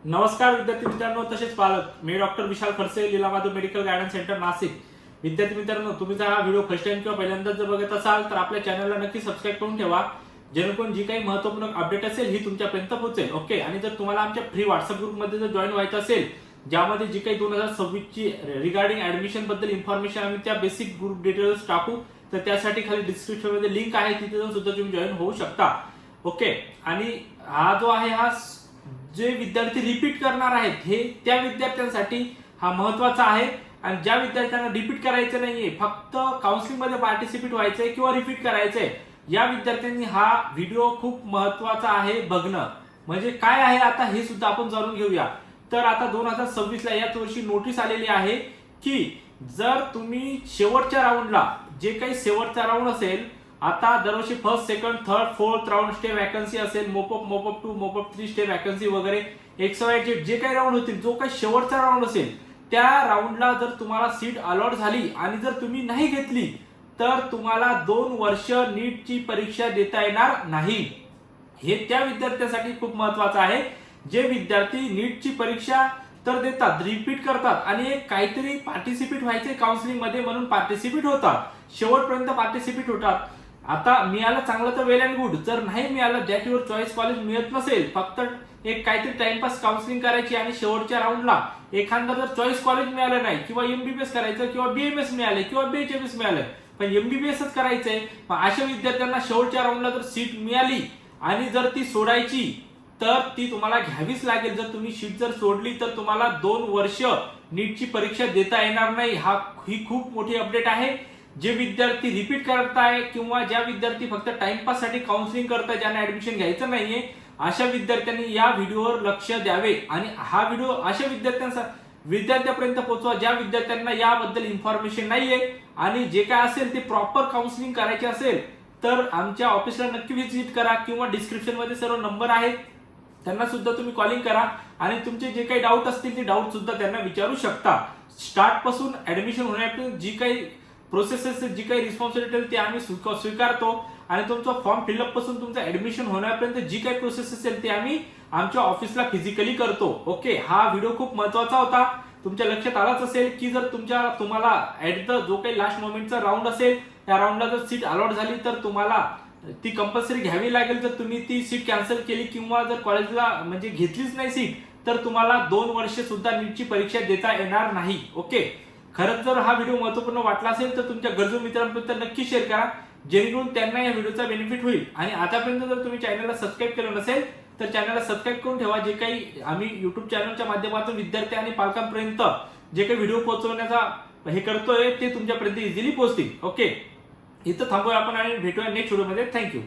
नमस्कार विद्यार्थी मित्रांनो तसेच पालक मी doctor Vishal Khadse Leelamadhav medical guidance centre Nashik. विद्यार्थी मित्रांनो तुम्ही जर हा व्हिडिओ फर्स्ट टाइम किंवा पहिल्यांदा जर बघत असाल तर आपल्या चॅनलला नक्की सबस्क्राइब करून ठेवा, जेणेकरून जी काही महत्त्वपूर्ण अपडेट असेल ही तुमच्यापर्यंत पोहोचेल। ओके, आणि जर तुम्हाला आमच्या फ्री व्हॉट्सअप ग्रुपमध्ये जर जॉईन व्हायचं असेल ज्यामध्ये जी काही 2026 ची रिगार्डिंग ऍडमिशन बद्दल इन्फॉर्मेशन आम्ही त्या बेसिक ग्रुप डिटेल्स टाकू, तर त्यासाठी खाली डिस्क्रिप्शन मध्ये लिंक आहे, तिथे जाऊन सुद्धा तुम्ही जॉईन होऊ शकता। ओके, आणि हा जो आहे हा जे विद्यार्थी रिपीट करणार आहेत हे त्या विद्यार्थ्यांसाठी हा महत्त्वाचा आहे। आणि ज्या विद्यार्थ्यांना रिपीट करायचं नाहीये, फक्त काउन्सिलिंग मध्ये पार्टिसिपेट व्हायचंय किंवा रिपीट करायचंय, या विद्यार्थ्यांनी हा व्हिडिओ खूप महत्त्वाचा आहे बघणं। म्हणजे काय आहे आता हे सुद्धा आपण जाणून घेऊया। तर आता 2026 ला याच वर्षी नोटीस आलेली आहे की जर तुम्ही शेवटच्या राऊंडला जे काही शेवटचा राऊंड असेल, आता दरवर्षी first second third fourth round stay vacancy असेल, मोपअप 2 मोपअप 3 स्टे वॅकन्सी वगैरे XYZ जे काही राऊंड होतील, जो काही शेवटचा राऊंड असेल त्या राऊंडला जर तुम्हाला सीट अलॉट झाली आणि जर तुम्ही नाही घेतली तर तुम्हाला 2 वर्ष नीटची परीक्षा देता येणार नाही। हे त्या विद्यार्थ्यांसाठी खूप महत्त्वाचं आहे जे विद्यार्थी नीटची परीक्षा तर देतात, रिपीट करतात आणि एक काहीतरी पार्टिसिपेट व्हायचे काउन्सिलिंग मध्ये म्हणून पार्टिसिपेट होतात, शेवटपर्यंत पार्टिसिपेट होतात। आता मिळालं चांगलं तर वेल अँड गुड, जर नाही मिळालं दॅट युअर चॉईस कॉलेज मिळत नसेल, फक्त एक काहीतरी टाइमपास काउन्सिलिंग करायची आणि शेवटच्या राऊंडला एखादा जर चॉईस कॉलेज मिळालं नाही किंवा MBBS करायचं किंवा BMS मिळाले किंवा BHMS मिळाले पण MBBSच करायचंय, अशा विद्यार्थ्यांना शेवटच्या राऊंडला जर सीट मिळाली आणि जर ती सोडायची तर ती तुम्हाला घ्यावीच लागेल। जर तुम्ही सीट जर सोडली तर तुम्हाला 2 वर्ष नीटची परीक्षा देता येणार नाही। ही खूप मोठी अपडेट आहे। जे विद्यार्थी रिपीट करताय किंवा ज्या विद्यार्थी फक्त टाइमपास साठी काउन्सिलिंग करताय, ज्यांना ऍडमिशन घ्यायचं नाहीये, अशा विद्यार्थ्यांनी या व्हिडिओवर लक्ष द्यावे आणि हा व्हिडिओ अशा विद्यार्थ्यांपर्यंत पोहोचवा ज्या विद्यार्थ्यांना याबद्दल इन्फॉर्मेशन नाहीये आणि जे काय असेल ते प्रॉपर काउन्सिलिंग करायचे असेल तर आमच्या ऑफिसला नक्की व्हिजिट करा किंवा डिस्क्रिप्शन मध्ये सर्व नंबर आहेत, त्यांना सुद्धा तुम्ही कॉलिंग करा आणि तुमचे जे काही डाऊट असतील ते डाऊट सुद्धा त्यांना विचारू शकता। स्टार्ट पासून ऍडमिशन होण्यापर्यंत जी काही प्रोसेस असेल, जी काही रिस्पॉन्सिबिलिटी ते आम्ही स्वीकारतो आणि तुमचा फॉर्म फिलअप पासून तुमचं ऍडमिशन होण्यापर्यंत जी काही प्रोसेस असेल ते आम्ही आमच्या ऑफिसला फिजिकली करतो। ओके, हा व्हिडिओ खूप महत्त्वाचा होता, तुमच्या लक्षात आलाच असेल की जर तुम्हाला ऍट द जो काही लास्ट मोमेंटचा राऊंड असेल त्या राऊंडला जर सीट अलॉट झाली तर तुम्हाला ती कंपल्सरी घ्यावी लागेल। जर तुम्ही ती सीट कॅन्सल केली किंवा जर कॉलेजला म्हणजे घेतलीच नाही सीट तर तुम्हाला 2 वर्ष सुद्धा नीटची परीक्षा देता येणार नाही। ओके, खरंच जर हा व्हिडिओ महत्त्वपूर्ण वाटला असेल तर तुमच्या गरजू मित्रांपर्यंत नक्की शेअर करा, जेणेकरून त्यांना या व्हिडिओचा बेनिफिट होईल। आणि आतापर्यंत जर तुम्ही चॅनलला सबस्क्राईब केलं नसेल तर चॅनलला सबस्क्राईब करून ठेवा। जे काही आम्ही YouTube चॅनलच्या माध्यमातून विद्यार्थी आणि पालकांपर्यंत जे काही व्हिडिओ पोहोचवण्याचा हे करतोय ते तुमच्यापर्यंत इझिली पोहोचतील। ओके, इथं थांबूया आपण आणि भेटूया नेक्स्ट व्हिडिओमध्ये। थँक्यू।